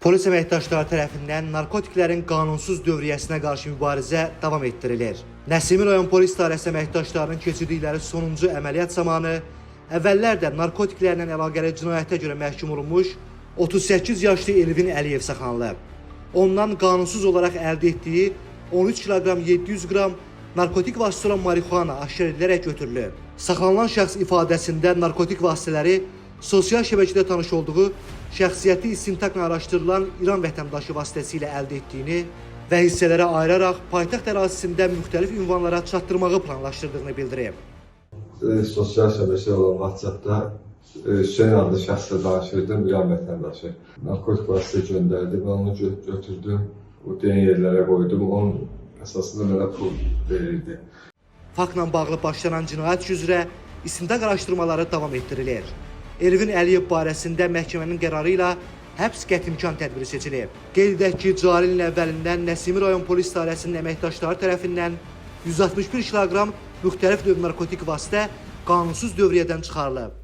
Polis əməkdaşları tərəfindən narkotiklərin qanunsuz dövriyyəsinə qarşı mübarizə davam etdirilir. Nəsimi rayon polis idarəsi əməkdaşlarının keçirdikləri sonuncu əməliyyat zamanı əvvəllər də narkotiklərlə əlaqəli cinayətə görə məhkum olunmuş 38 yaşlı Elvin Əliyev saxlanılıb. Ondan qanunsuz olaraq əldə etdiyi 13 kiloqram 700 qram narkotik vasitə olan marihuana aşkar edilərək götürülüb. Saxlanılan şəxs ifadəsində narkotik vasitələri sosial şəbəkədə tanış olduğu şəxsiyyəti istintaqla araşdırılan İran vətəndaşı vasitəsilə əldə etdiyini və hissələrə ayıraraq paytaxt ərazisində müxtəlif ünvanlara çatdırmağı planlaşdırdığını bildirib. Sosial şəbəkə olan WhatsApp-da Hüseyn adlı şəxslə danışırdım, İran vətəndaşı. Narkotik vasitə göndərdi, mən onu götürdüm, o deyən yerlərə qoydum, onun əsasında mənə pul verirdi. Faktla bağlı başlanan cinayət üzrə istintaq araşdırmaları davam etdirilir. Elvin Əliyev barəsində məhkəmənin qərarı ilə həbs qətimkan tədbiri seçilib. Qeyd edək ki, cari ilin əvvəlindən Nəsimi rayon polis idarəsinin əməkdaşları tərəfindən 161 kiloqram müxtəlif növ narkotik vasitə qanunsuz dövriyyədən çıxarılıb.